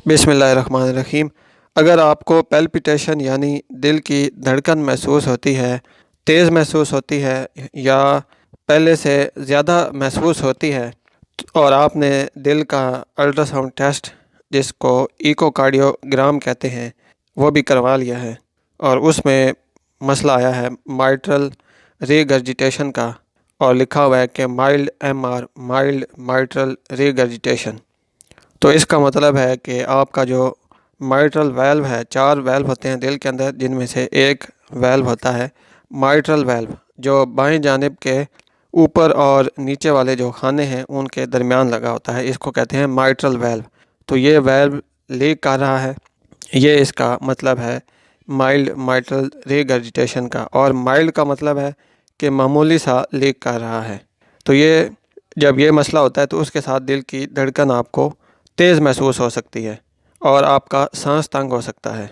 बिस्मिल्लाहिर्रहमानिर्रहीम। अगर आपको पैल्पिटेशन यानी दिल की धड़कन महसूस होती है, तेज़ महसूस होती है या पहले से ज़्यादा महसूस होती है और आपने दिल का अल्ट्रासाउंड टेस्ट जिसको इकोकार्डियोग्राम कहते हैं वो भी करवा लिया है और उसमें मसला आया है माइट्रल रीगर्जिटेशन का और लिखा हुआ है कि माइल्ड माइट्रल रीगर्जिटेशन। तो इसका मतलब है कि आपका जो माइट्रल वेल्व है, 4 वेल्व होते हैं दिल के अंदर, जिनमें से एक वेल्व होता है माइट्रल वेल्व, जो बाएं जानिब के ऊपर और नीचे वाले जो खाने हैं उनके दरमियान लगा होता है। इसको कहते हैं माइट्रल वेल्व। तो ये वेल्व लीक कर रहा है, ये इसका मतलब है माइल्ड माइट्रल रीगर्जिटेशन का। और माइल्ड का मतलब है कि मामूली सा लीक कर रहा है। तो ये जब ये मसला होता है तो उसके साथ दिल की धड़कन आपको तेज़ महसूस हो सकती है और आपका सांस तंग हो सकता है।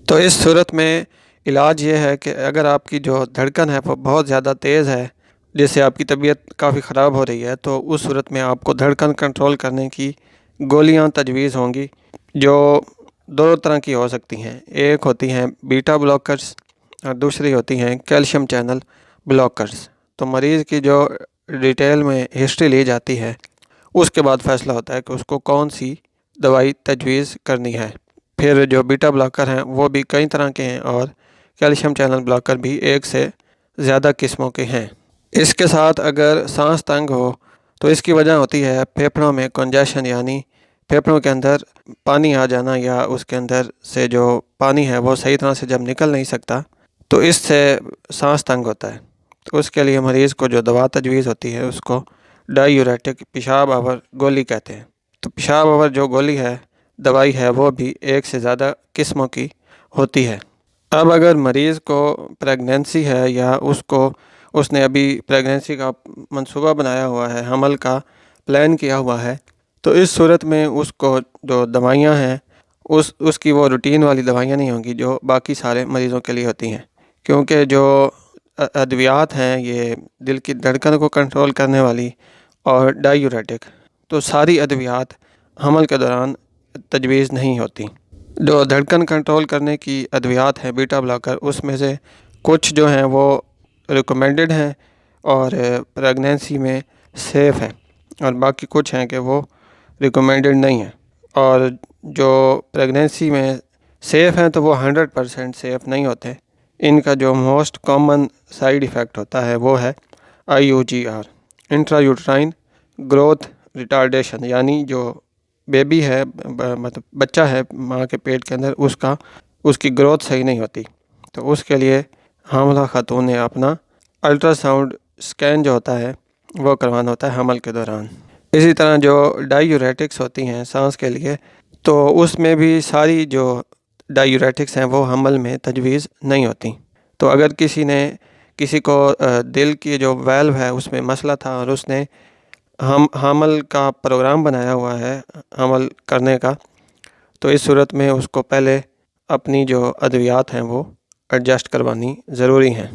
तो इस सूरत में इलाज ये है कि अगर आपकी जो धड़कन है वो बहुत ज़्यादा तेज़ है, जिससे आपकी तबीयत काफ़ी ख़राब हो रही है, तो उस सूरत में आपको धड़कन कंट्रोल करने की गोलियां तजवीज़ होंगी, जो दो तरह की हो सकती हैं। एक होती हैं बीटा ब्लॉकर्स और दूसरी होती हैं कैल्शियम चैनल ब्लॉकर्स। तो मरीज़ की जो डिटेल में हिस्ट्री ली जाती है उसके बाद फ़ैसला होता है कि उसको कौन सी दवाई तजवीज़ करनी है। फिर जो बीटा ब्लॉकर हैं वो भी कई तरह के हैं और कैल्शियम चैनल ब्लॉकर भी एक से ज़्यादा किस्मों के हैं। इसके साथ अगर सांस तंग हो तो इसकी वजह होती है फेफड़ों में कंजेशन, यानी फेफड़ों के अंदर पानी आ जाना या उसके अंदर से जो पानी है वो सही तरह से जब निकल नहीं सकता तो इससे सांस तंग होता है। तो उसके लिए मरीज़ को जो दवा तजवीज़ होती है उसको डायूरेटिक पेशाब आवर गोली कहते हैं। तो पेशाब आवर जो गोली है, दवाई है, वो भी एक से ज़्यादा किस्मों की होती है। अब अगर मरीज़ को प्रेगनेंसी है या उसने अभी प्रेगनेंसी का मंसूबा बनाया हुआ है, हमल का प्लान किया हुआ है, तो इस सूरत में उसको जो दवाइयाँ हैं उसकी वो रूटीन वाली दवाइयाँ नहीं होंगी जो बाकी सारे मरीज़ों के लिए होती हैं। क्योंकि जो अद्वियात हैं ये दिल की धड़कन को कंट्रोल करने वाली और डायूरेटिक, तो सारी अद्वियात हमल के दौरान तजवीज़ नहीं होती। जो धड़कन कंट्रोल करने की अद्वियात हैं बीटा ब्लॉकर, उसमें से कुछ जो हैं वो रिकमेंडेड हैं और प्रेगनेंसी में सेफ़ हैं और बाकी कुछ हैं कि वो रिकमेंडेड नहीं हैं। और जो प्रेगनेंसी में सेफ़ हैं तो वो 100% सेफ़ नहीं होते। इनका जो मोस्ट कॉमन साइड इफ़ेक्ट होता है वो है IUGR, इंट्रायूट्राइन ग्रोथ रिटार्डेशन, यानी जो बेबी है, मतलब बच्चा है माँ के पेट के अंदर, उसकी ग्रोथ सही नहीं होती। तो उसके लिए हामिला खातून ने अपना अल्ट्रासाउंड स्कैन जो होता है वो करवाना होता है हमल के दौरान। इसी तरह जो डायूरेटिक्स होती हैं सांस के लिए, तो उसमें भी सारी जो डायूरेटिक्स हैं वो हमल में तजवीज़ नहीं होती। तो अगर किसी को दिल की जो वेल्व है उसमें मसला था और उसने हमल का प्रोग्राम बनाया हुआ है हमल करने का, तो इस सूरत में उसको पहले अपनी जो अद्वियात हैं वो एडजस्ट करवानी ज़रूरी हैं।